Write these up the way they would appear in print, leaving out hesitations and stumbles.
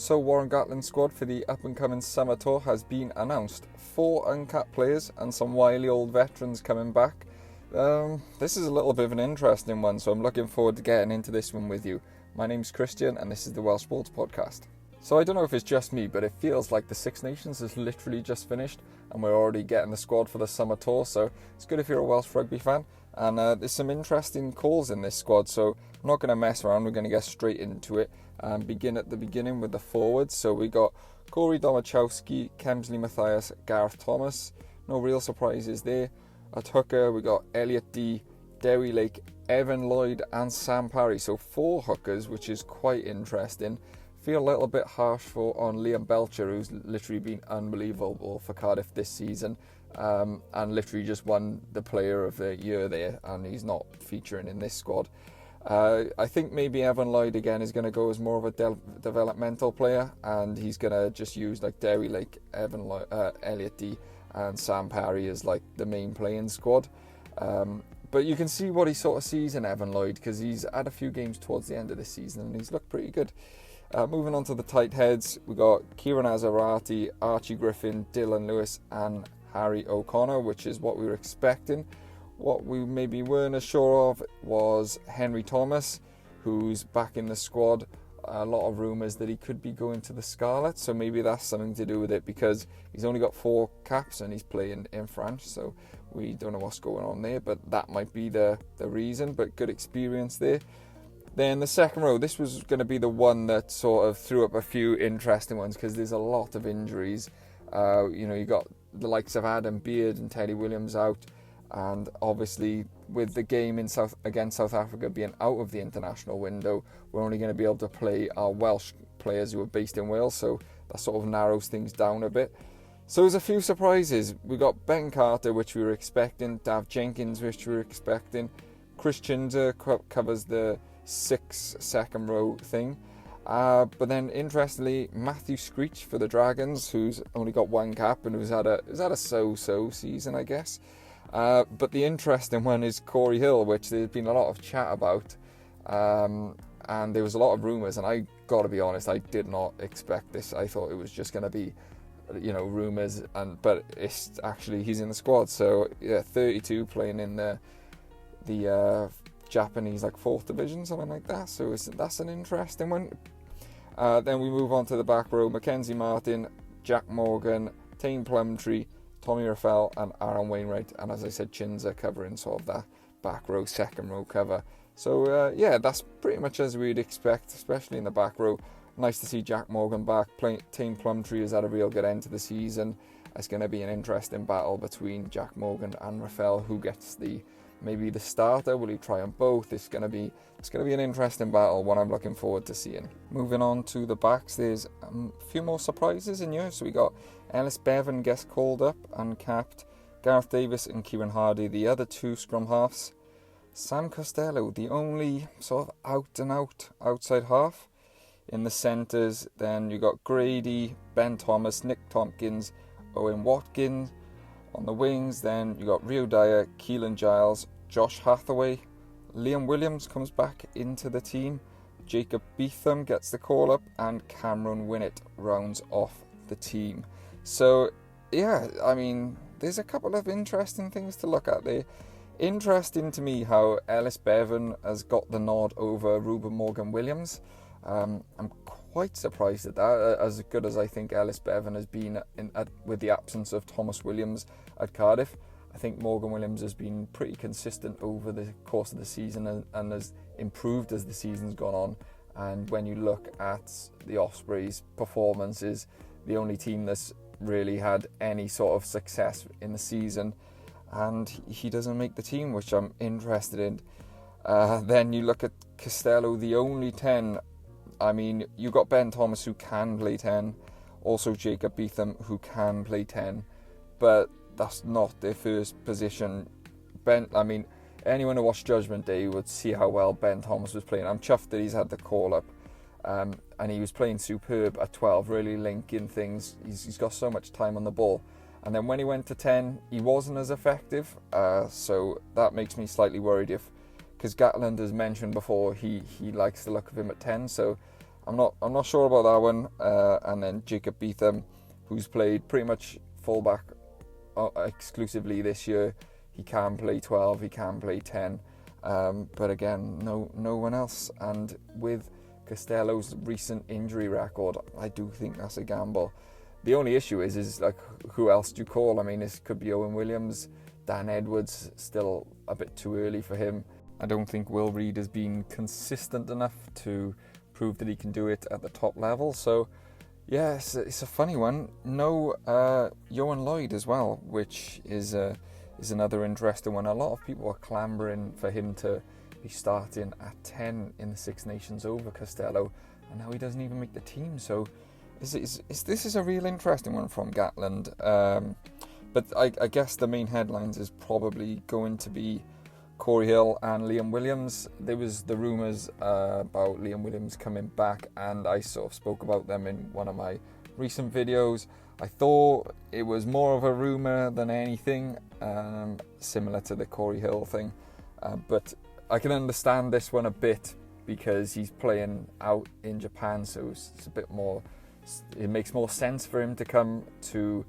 So Warren Gatland's squad for the up-and-coming summer tour has been announced. 4 uncapped players and some wily old veterans coming back. This is a little bit of an interesting one, so I'm looking forward to getting into this one with you. My name's Christian and this is the Welsh Sports Podcast. So I don't know if it's just me, but it feels like the Six Nations has literally just finished and we're already getting the squad for the summer tour, so it's good if you're a Welsh Rugby fan. And there's some interesting calls in this squad, so I'm not going to mess around, we're going to get straight into it and begin at the beginning with the forwards. So we got Corey Domachowski, Kemsley Mathias, Gareth Thomas, no real surprises there. At hooker we got Elliot Dee, Derry Lake, Evan Lloyd and Sam Parry, so 4 hookers, which is quite interesting. Feel a little bit harsh on Liam Belcher, who's literally been unbelievable for Cardiff this season, and literally just won the player of the year there, and he's not featuring in this squad. I think maybe Evan Lloyd again is going to go as more of a developmental player, and he's going to just use like Derry Lake, Evan Lloyd, Elliot Dee and Sam Parry as like the main playing squad. But you can see what he sort of sees in Evan Lloyd, because he's had a few games towards the end of this season and he's looked pretty good. Moving on to the tight heads, we got Kieran Azarati, Archie Griffin, Dylan Lewis and Harry O'Connor, which is what we were expecting. What we maybe weren't as sure of was Henry Thomas, who's back in the squad. A lot of rumours that he could be going to the Scarlet, so maybe that's something to do with it, because he's only got 4 caps and he's playing in France, so we don't know what's going on there, but that might be the reason. But good experience there. Then the second row, this was going to be the one that sort of threw up a few interesting ones, because there's a lot of injuries. You got the likes of Adam Beard and Teddy Williams out, and obviously with the game against South Africa being out of the international window, we're only going to be able to play our Welsh players who are based in Wales, so that sort of narrows things down a bit. So there's a few surprises. We got Ben Carter, which we were expecting, Dav Jenkins, which we were expecting, Chris Chinzer covers the 6 second row thing, but then interestingly Matthew Screech for the Dragons, who's only got 1 cap and who's had a so-so season, I guess. But the interesting one is Corey Hill, which there's been a lot of chat about, and there was a lot of rumours, and I gotta be honest, I did not expect this. I thought it was just going to be rumours, but it's actually he's in the squad. So yeah, 32 playing in the Japanese 4th division, something like that, so that's an interesting one. Then we move on to the back row. Mackenzie Martin, Jack Morgan, Tane Plumtree, Tommy Raffel and Aaron Wainwright, and as I said, Chinzer covering sort of that back row, second row cover. So that's pretty much as we'd expect, especially in the back row. Nice to see Jack Morgan back. Tane Plumtree has had a real good end to the season. It's going to be an interesting battle between Jack Morgan and Raffel. Who gets maybe the starter? Will he try on both? It's going to be an interesting battle, one I'm looking forward to seeing. Moving on to the backs, there's a few more surprises in here. So we got Ellis Bevan gets called up and capped, Gareth Davis and Kieran Hardy, the other 2 scrum halves. Sam Costello, the only sort of out-and-out outside half. In the centres, then you got Grady, Ben Thomas, Nick Tompkins, Owen Watkins. On the wings, then you got Rio Dyer, Keelan Giles, Josh Hathaway. Liam Williams comes back into the team. Jacob Beetham gets the call up, and Cameron Winnett rounds off the team. So yeah, I mean, there's a couple of interesting things to look at there. Interesting to me how Ellis Bevan has got the nod over Ruben Morgan-Williams. I'm quite surprised at that, as good as I think Ellis Bevan has been with the absence of Thomas Williams at Cardiff. I think Morgan-Williams has been pretty consistent over the course of the season and has improved as the season's gone on. And when you look at the Ospreys' performances, the only team that's really had any sort of success in the season, and he doesn't make the team, which I'm interested in. Then you look at Costello, the only 10. I mean, you got Ben Thomas who can play 10, also Jacob Beetham who can play 10, but that's not their first position. Anyone who watched Judgment Day would see how well Ben Thomas was playing. I'm chuffed that he's had the call up, and he was playing superb at 12, really linking things. He's got so much time on the ball. And then when he went to 10, he wasn't as effective, so that makes me slightly worried because Gatland has mentioned before he likes the look of him at 10, so I'm not sure about that one. And then Jacob Beetham, who's played pretty much fullback exclusively this year. He can play 12, he can play 10, but again, no one else. And with Costello's recent injury record, I do think that's a gamble. The only issue is like, who else do you call? I mean, this could be Owen Williams, Dan Edwards, still a bit too early for him. I don't think Will Reid has been consistent enough to prove that he can do it at the top level. So, yeah, it's a funny one. No Johan Lloyd as well, which is another interesting one. A lot of people are clamouring for him to be starting at 10 in the Six Nations over Costello, and now he doesn't even make the team. So this is a real interesting one from Gatland. But I guess the main headlines is probably going to be Corey Hill and Liam Williams. There was the rumours about Liam Williams coming back, and I sort of spoke about them in one of my recent videos. I thought it was more of a rumour than anything, similar to the Corey Hill thing. But I can understand this one a bit because he's playing out in Japan, so it's a bit more. It makes more sense for him to come to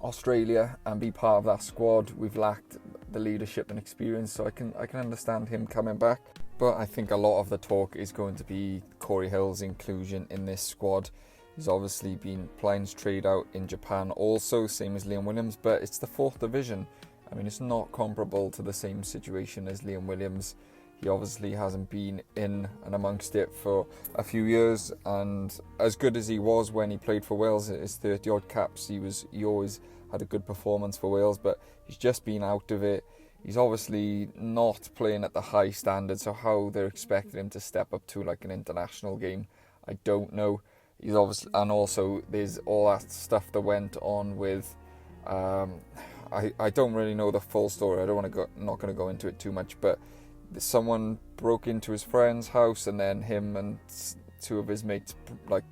Australia and be part of that squad. We've lacked the leadership and experience, so I can understand him coming back. But I think a lot of the talk is going to be Corey Hill's inclusion in this squad. He's obviously been playing trade out in Japan also, same as Liam Williams, but it's the 4th division. I mean, it's not comparable to the same situation as Liam Williams. He obviously hasn't been in and amongst it for a few years, and as good as he was when he played for Wales at his 30-odd caps, he always had a good performance for Wales, but he's just been out of it. He's obviously not playing at the high standard, so how they're expecting him to step up to like an international game, I don't know. He's obviously, and also there's all that stuff that went on with. I don't really know the full story. I don't want to not going to go into it too much, but someone broke into his friend's house, and then him and 2 of his mates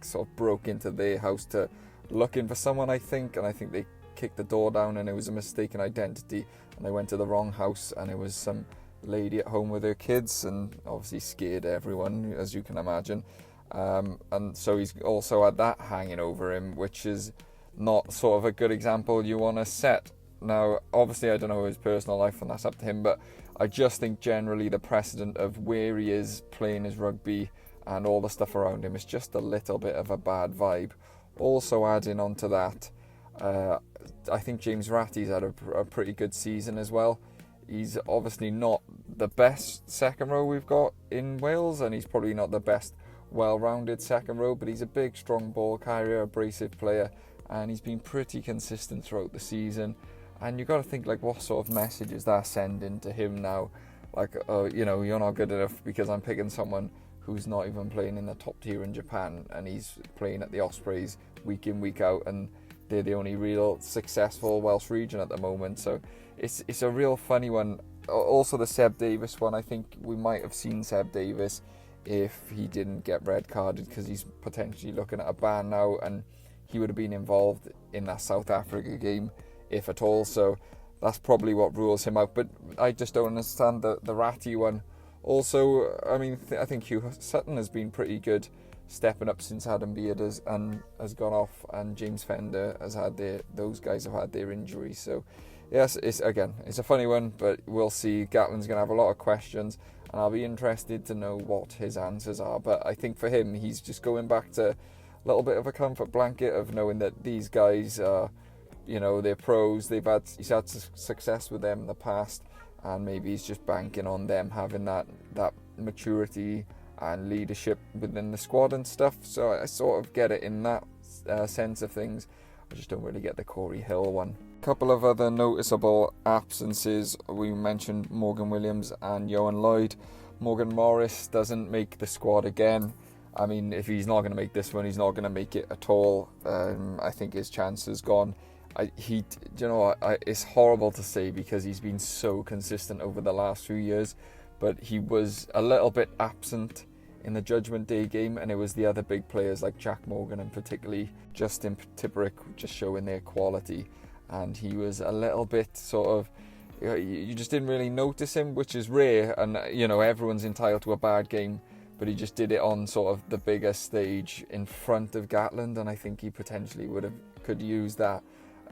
sort of broke into their house to looking for someone, I think, and I think they kicked the door down, and it was a mistaken identity, and they went to the wrong house, and it was some lady at home with her kids, and obviously scared everyone, as you can imagine. And so he's also had that hanging over him, which is not sort of a good example you want to set. Now, obviously, I don't know his personal life, and that's up to him, but I just think generally the precedent of where he is playing his rugby and all the stuff around him is just a little bit of a bad vibe. Also adding on to that, I think James Ratty's had a pretty good season as well. He's obviously not the best second row we've got in Wales, and he's probably not the best well-rounded second row, but he's a big, strong ball carrier, abrasive player, and he's been pretty consistent throughout the season. And you've got to think, like, what sort of message is that sending to him now? Like, you're not good enough because I'm picking someone who's not even playing in the top tier in Japan, and he's playing at the Ospreys week in, week out, and they're the only real successful Welsh region at the moment. So it's a real funny one. Also the Seb Davis one, I think we might have seen Seb Davis if he didn't get red carded, because he's potentially looking at a ban now, and he would have been involved in that South Africa game, if at all. So that's probably what rules him out. But I just don't understand the Ratty one. Also, I mean, I think Hugh Sutton has been pretty good, stepping up since Adam Beard has gone off, and James Fender has had those guys have had their injuries. So yes, it's a funny one, but we'll see. Gatland's going to have a lot of questions, and I'll be interested to know what his answers are. But I think for him, he's just going back to a little bit of a comfort blanket of knowing that these guys are, they're pros. He's had success with them in the past, and maybe he's just banking on them having that maturity and leadership within the squad and stuff. So I sort of get it in that sense of things. I just don't really get the Corey Hill one. A couple of other noticeable absences. We mentioned Morgan Williams and Johan Lloyd. Morgan Morris doesn't make the squad again. I mean, if he's not going to make this one, he's not going to make it at all. I think his chance is gone. It's horrible to say because he's been so consistent over the last few years, but he was a little bit absent in the Judgment Day game, and it was the other big players like Jack Morgan and particularly Justin Tipperick just showing their quality, and he was a little bit sort of, you just didn't really notice him, which is rare, and everyone's entitled to a bad game, but he just did it on sort of the bigger stage in front of Gatland, and I think he potentially could use that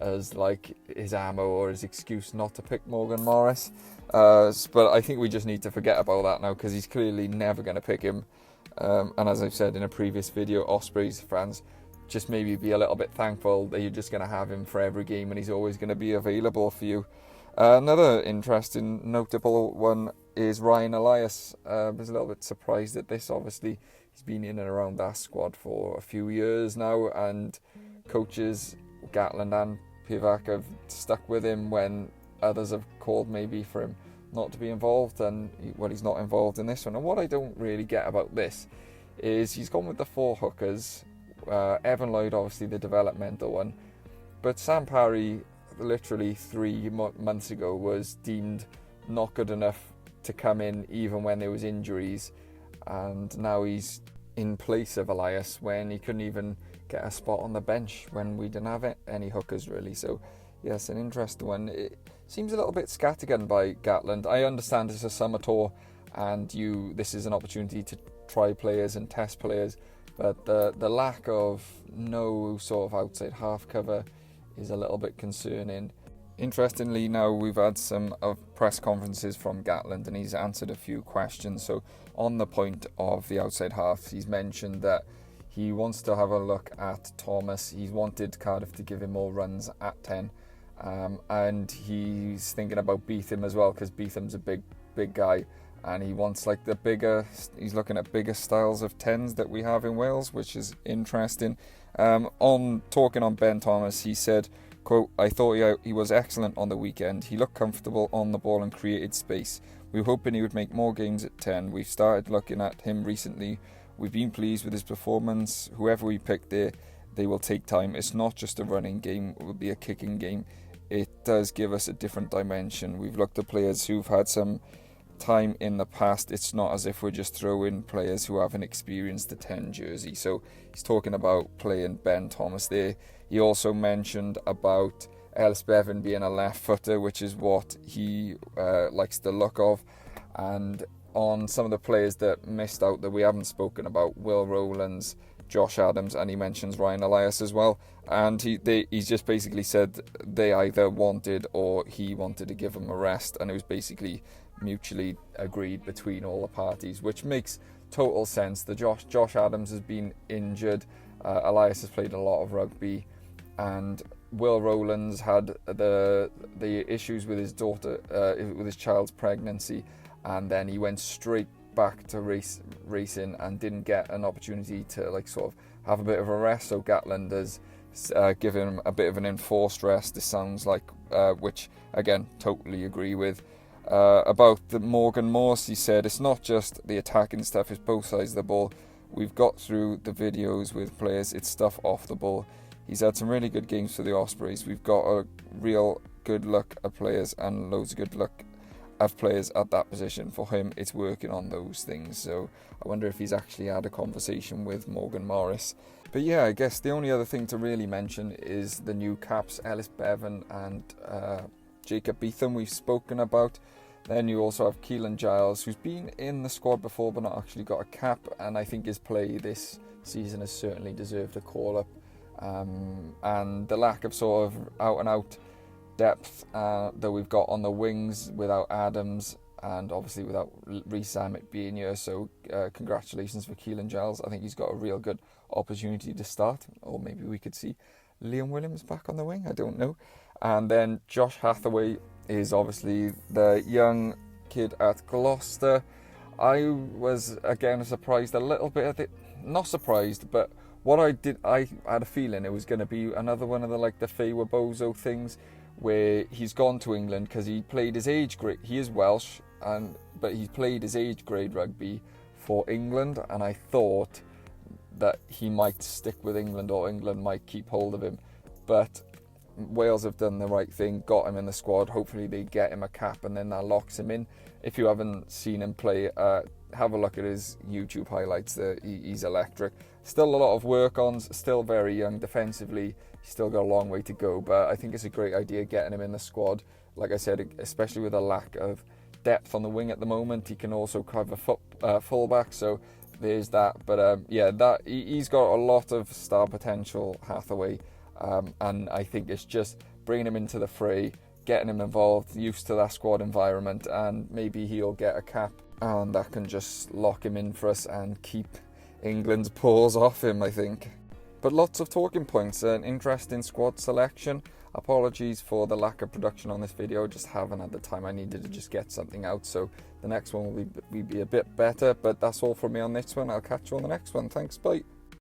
as like his ammo or his excuse not to pick Morgan Morris. But I think we just need to forget about that now, because he's clearly never going to pick him. And as I've said in a previous video, Ospreys fans, just maybe be a little bit thankful that you're just going to have him for every game and he's always going to be available for you. Another interesting, notable one is Ryan Elias. I was a little bit surprised at this. Obviously, he's been in and around that squad for a few years now, and coaches Gatland and Pivac have stuck with him when others have called maybe for him not to be involved, and he's not involved in this one. And what I don't really get about this is he's gone with the 4 hookers. Evan Lloyd, obviously the developmental one, but Sam Parry, literally 3 months ago, was deemed not good enough to come in even when there was injuries, and now he's in place of Elias when he couldn't even get a spot on the bench when we didn't have any hookers really. So yes, an interesting one. It seems a little bit scattergun by Gatland. I understand it's a summer tour and this is an opportunity to try players and test players, but the lack of no sort of outside half cover is a little bit concerning. Interestingly, now we've had some press conferences from Gatland and he's answered a few questions. So on the point of the outside half, he's mentioned that he wants to have a look at Thomas. He's wanted Cardiff to give him more runs at 10, and he's thinking about Beetham as well, because Beetham's a big guy, and he wants like he's looking at bigger styles of 10s that we have in Wales, which is interesting. Talking on Ben Thomas, he said, quote, "I thought he was excellent on the weekend. He looked comfortable on the ball and created space. We were hoping he would make more games at 10. We've started looking at him recently. We've been pleased with his performance. Whoever we pick there, they will take time. It's not just a running game, it will be a kicking game. It does give us a different dimension. We've looked at players who've had some time in the past. It's not as if we're just throwing players who haven't experienced the 10 jersey." So he's talking about playing Ben Thomas there. He also mentioned about Ellis Bevan being a left footer, which is what he likes the look of. And on some of the players that missed out that we haven't spoken about, Will Rowlands, Josh Adams, and he mentions Ryan Elias as well. And he's just basically said they either wanted or he wanted to give him a rest, and it was basically mutually agreed between all the parties, which makes total sense. Josh Adams has been injured, Elias has played a lot of rugby, and Will Rowlands had the issues with his daughter, with his child's pregnancy, and then he went straight back to racing and didn't get an opportunity to like sort of have a bit of a rest. So Gatland has given him a bit of an enforced rest, this sounds like, which again totally agree with. About the Morgan Morse, he said it's not just the attacking stuff, it's both sides of the ball. We've got through the videos with players, it's stuff off the ball. He's had some really good games for the Ospreys. We've got a real good look at players and loads of good luck of players at that position. For him, it's working on those things. So I wonder if he's actually had a conversation with Morgan Morris. But yeah, I guess the only other thing to really mention is the new caps, Ellis Bevan and Jacob Beetham we've spoken about. Then you also have Keelan Giles, who's been in the squad before but not actually got a cap, and I think his play this season has certainly deserved a call-up. And the lack of sort of out-and-out depth that we've got on the wings without Adams and obviously without Rees-Zammit being here. So congratulations for Keelan Giles. I think he's got a real good opportunity to start, or maybe we could see Liam Williams back on the wing, I don't know. And then Josh Hathaway is obviously the young kid at Gloucester. I was again surprised a little bit at it, not surprised, but what I had a feeling it was going to be another one of the Fawa Bozo things where he's gone to England because he played his age grade. He is Welsh, but he played his age grade rugby for England, and I thought that he might stick with England or England might keep hold of him. But Wales have done the right thing, got him in the squad. Hopefully they get him a cap and then that locks him in. If you haven't seen him play, have a look at his YouTube highlights. He's electric. Still a lot of work on, still very young defensively. He's still got a long way to go, but I think it's a great idea getting him in the squad. Like I said, especially with a lack of depth on the wing at the moment, he can also cover fullback, so there's that. But yeah, he's got a lot of star potential, Hathaway, and I think it's just bringing him into the fray, getting him involved, used to that squad environment, and maybe he'll get a cap, and that can just lock him in for us and keep England's paws off him, I think. But lots of talking points, an interesting squad selection. Apologies for the lack of production on this video, just haven't had the time. I needed to just get something out, so the next one will be a bit better. But that's all from me on this one. I'll catch you on the next one. Thanks, bye.